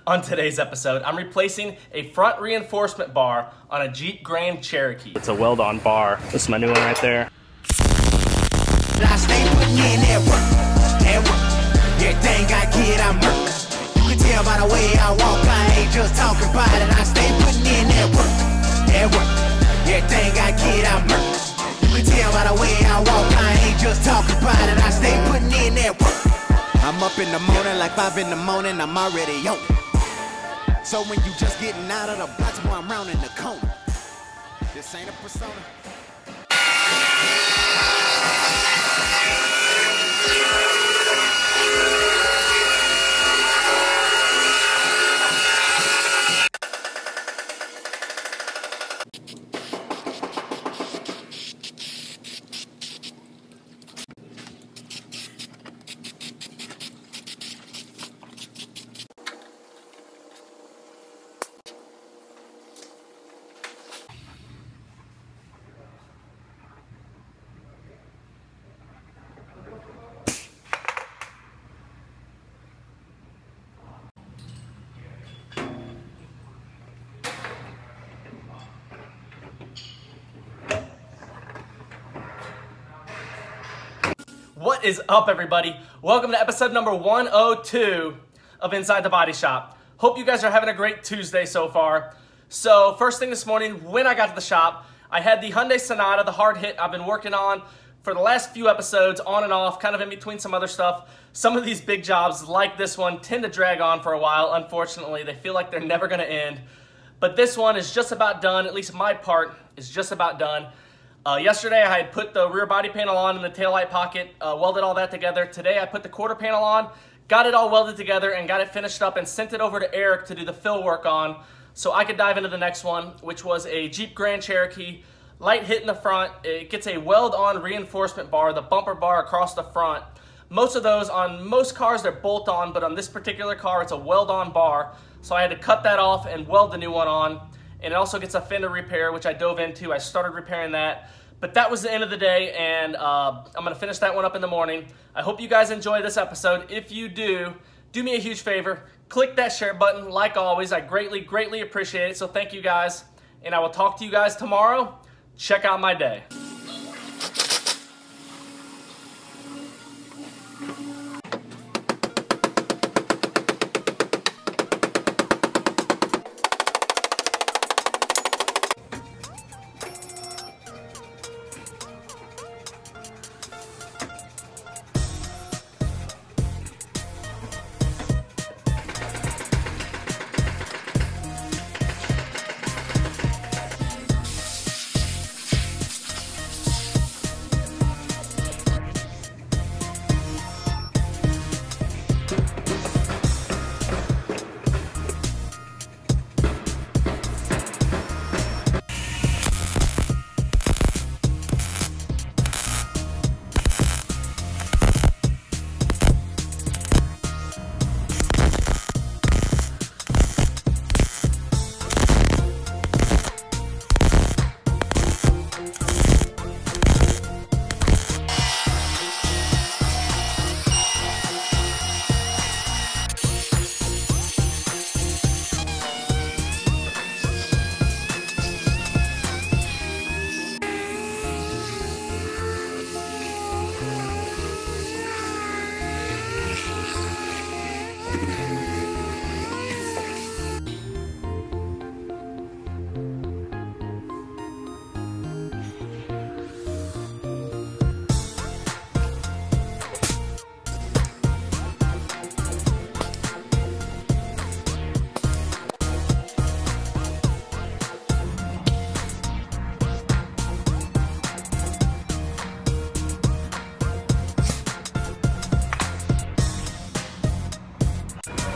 On today's episode, I'm replacing a front reinforcement bar on a Jeep Grand Cherokee. It's a weld-on bar. This is my new one right there. I stay putting in that work. Everything I get, I'm hurt. You can tell by the way I walk, I ain't just talking about it. I stay putting in that work. Everything I get, I'm hurt. You can tell by the way I walk, I ain't just talking about it. I stay putting in that work. I'm up in the morning like 5 in the morning, I'm already on. So when you just getting out of the box, boy, I'm rounding the corner. This ain't a persona. What is up, everybody? Welcome to episode number 102 of Inside the Body Shop. Hope you guys are having a great Tuesday so far. So first thing this morning, when I got to the shop, I had the Hyundai Sonata, the hard hit I've been working on for the last few episodes, on and off, kind of in between some other stuff. Some of these big jobs, like this one, tend to drag on for a while. Unfortunately, they feel like they're never gonna end. But this one is just about done, at least my part is just about done. Yesterday I had put the rear body panel on in the taillight pocket, welded all that together. Today I put the quarter panel on, got it all welded together and got it finished up and sent it over to Eric to do the fill work on so I could dive into the next one, which was a Jeep Grand Cherokee, light hit in the front. It gets a weld-on reinforcement bar, the bumper bar across the front. Most of those, on most cars, they're bolt-on, but on this particular car, it's a weld-on bar. So I had to cut that off and weld the new one on. And it also gets a fender repair, which I dove into. I started repairing that. But that was the end of the day, and I'm going to finish that one up in the morning. I hope you guys enjoy this episode. If you do me a huge favor. Click that share button. Like always, I greatly appreciate it. So thank you guys. And I will talk to you guys tomorrow. Check out my day.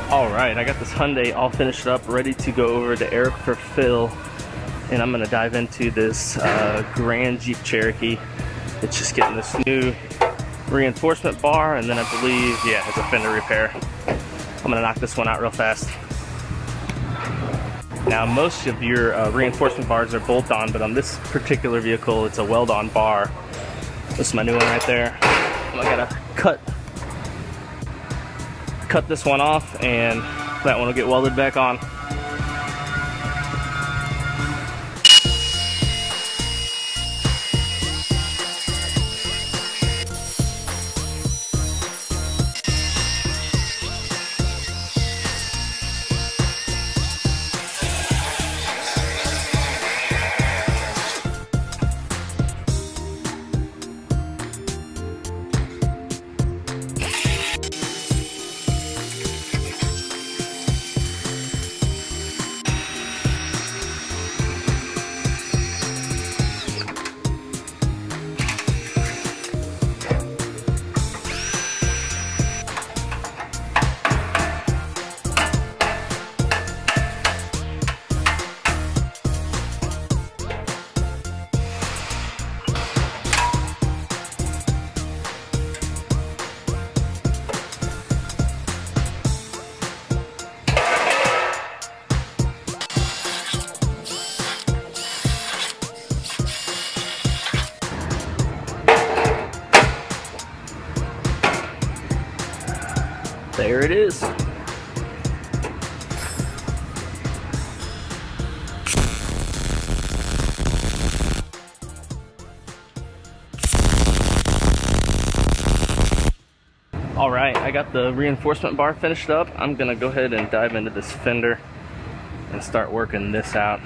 All right, I got this Hyundai all finished up, ready to go over to Eric for fill, and I'm gonna dive into this Grand Jeep Cherokee. It's just getting this new reinforcement bar, and then I believe, yeah, it has a fender repair. I'm gonna knock this one out real fast. Now, most of your reinforcement bars are bolt-on, but on this particular vehicle, it's a weld-on bar. This is my new one right there. I gotta cut this one off and That one will get welded back on. There it is. All right, I got the reinforcement bar finished up. I'm gonna go ahead and dive into this fender and start working this out.